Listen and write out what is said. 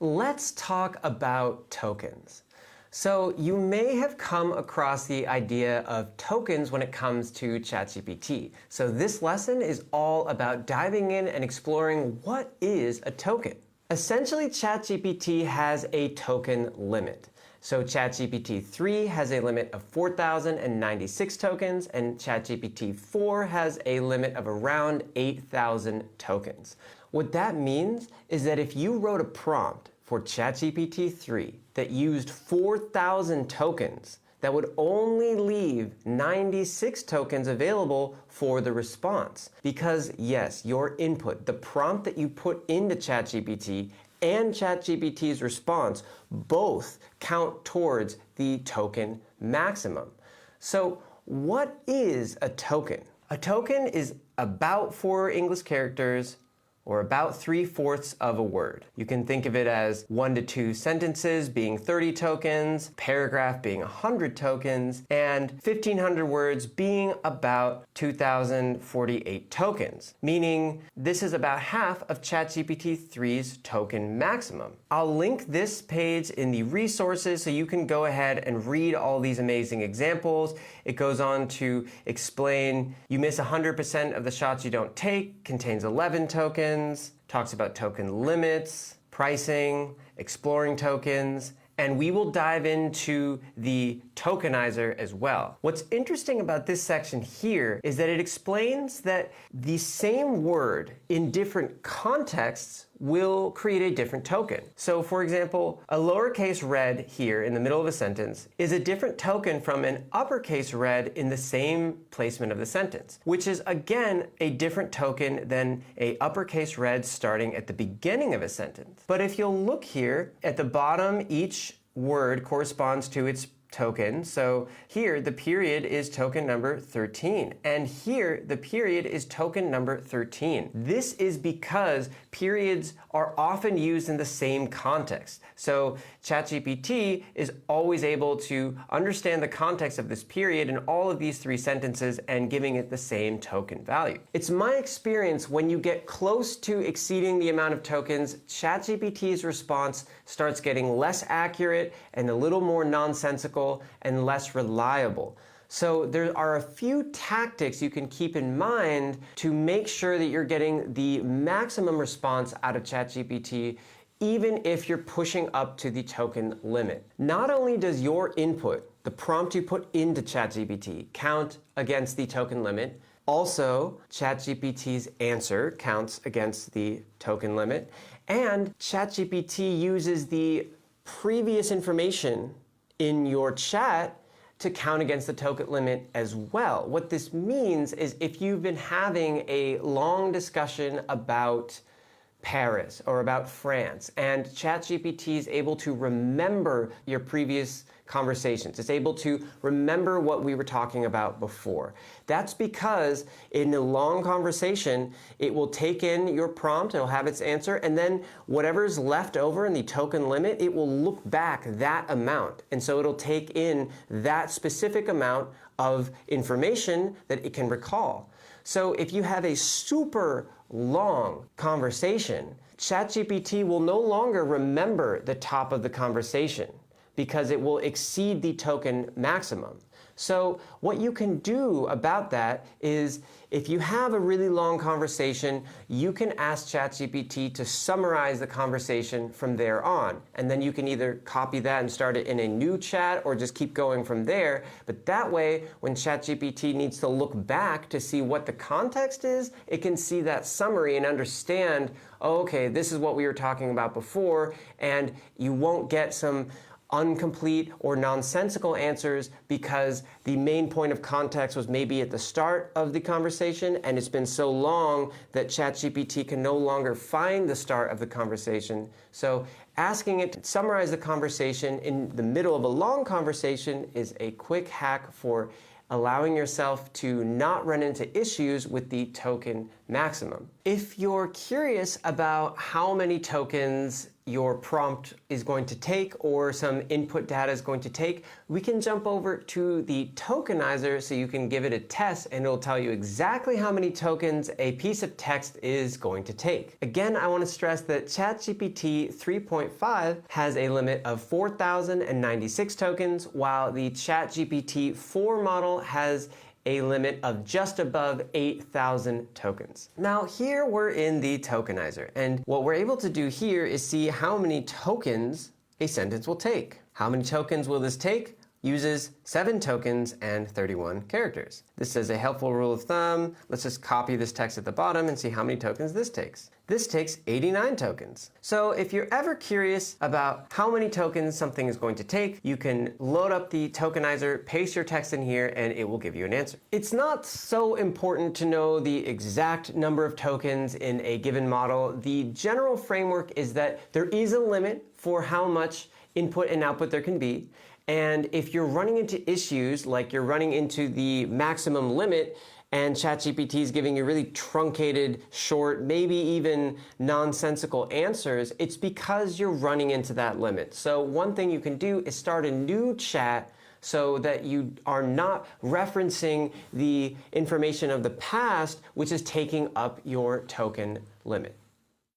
let's talk about tokens. So you may have come across the idea of tokens when it comes to ChatGPT. So this lesson is all about diving in and exploring what is a token. Essentially, ChatGPT has a token limit. So ChatGPT 3 has a limit of 4,096 tokens, and ChatGPT 4 has a limit of around 8,000 tokens. What that means is that if you wrote a prompt for ChatGPT 3 that used 4,000 tokens, that would only leave 96 tokens available for the response. Because yes, your input, the prompt that you put into ChatGPT and ChatGPT's response both count towards the token maximum. So what is a token? A token is about 4 English characters, or about 3/4 of a word. You can think of it as 1 to 2 sentences being 30 tokens, paragraph being 100 tokens, and 1,500 words being about 2,048 tokens, meaning this is about half of ChatGPT 3's token maximum. I'll link this page in the resources so you can go ahead and read all these amazing examples. It goes on to explain you miss 100% of the shots you don't take, contains 11 tokens, talks about token limits, pricing, exploring tokens, and we will dive into the tokenizer as well. What's interesting about this section here is that it explains that the same word in different contexts will create a different token. So for example, a lowercase red here in the middle of a sentence is a different token from an uppercase red in the same placement of the sentence, which is again a different token than a uppercase red starting at the beginning of a sentence. But if you'll look here at the bottom, each word corresponds to its token. So here the period is token number 13, and here the period is token number 13. This is because periods are often used in the same context. So ChatGPT is always able to understand the context of this period in all of these 3 sentences and giving it the same token value. It's my experience when you get close to exceeding the amount of tokens, ChatGPT's response starts getting less accurate and a little more nonsensical and less reliable. So there are a few tactics you can keep in mind to make sure that you're getting the maximum response out of ChatGPT, even if you're pushing up to the token limit. Not only does your input, the prompt you put into ChatGPT, count against the token limit, also ChatGPT's answer counts against the token limit, and ChatGPT uses the previous information in your chat to count against the token limit as well. What this means is if you've been having a long discussion about Paris or about France, and ChatGPT is able to remember your previous conversations. It's able to remember what we were talking about before. That's because in a long conversation, it will take in your prompt, it'll have its answer, and then whatever's left over in the token limit, it will look back that amount. And so it'll take in that specific amount of information that it can recall. So if you have a super long conversation, ChatGPT will no longer remember the top of the conversation because it will exceed the token maximum. So what you can do about that is if you have a really long conversation, you can ask ChatGPT to summarize the conversation from there on. And then you can either copy that and start it in a new chat or just keep going from there. But that way, when ChatGPT needs to look back to see what the context is, it can see that summary and understand, oh, okay, this is what we were talking about before, and you won't get some incomplete or nonsensical answers because the main point of context was maybe at the start of the conversation and it's been so long that ChatGPT can no longer find the start of the conversation. So asking it to summarize the conversation in the middle of a long conversation is a quick hack for allowing yourself to not run into issues with the token maximum. If you're curious about how many tokens your prompt is going to take or some input data is going to take, we can jump over to the tokenizer so you can give it a test and it'll tell you exactly how many tokens a piece of text is going to take. Again, I want to stress that ChatGPT 3.5 has a limit of 4,096 tokens, while the ChatGPT 4 model has a limit of just above 8,000 tokens. Now here we're in the tokenizer, and what we're able to do here is see how many tokens a sentence will take. How many tokens will this take? Uses 7 tokens and 31 characters. This is a helpful rule of thumb. Let's just copy this text at the bottom and see how many tokens this takes. This takes 89 tokens. So if you're ever curious about how many tokens something is going to take, you can load up the tokenizer, paste your text in here, and it will give you an answer. It's not so important to know the exact number of tokens in a given model. The general framework is that there is a limit for how much input and output there can be. And if you're running into issues like you're running into the maximum limit and ChatGPT is giving you really truncated, short, maybe even nonsensical answers, it's because you're running into that limit. So one thing you can do is start a new chat so that you are not referencing the information of the past, which is taking up your token limit.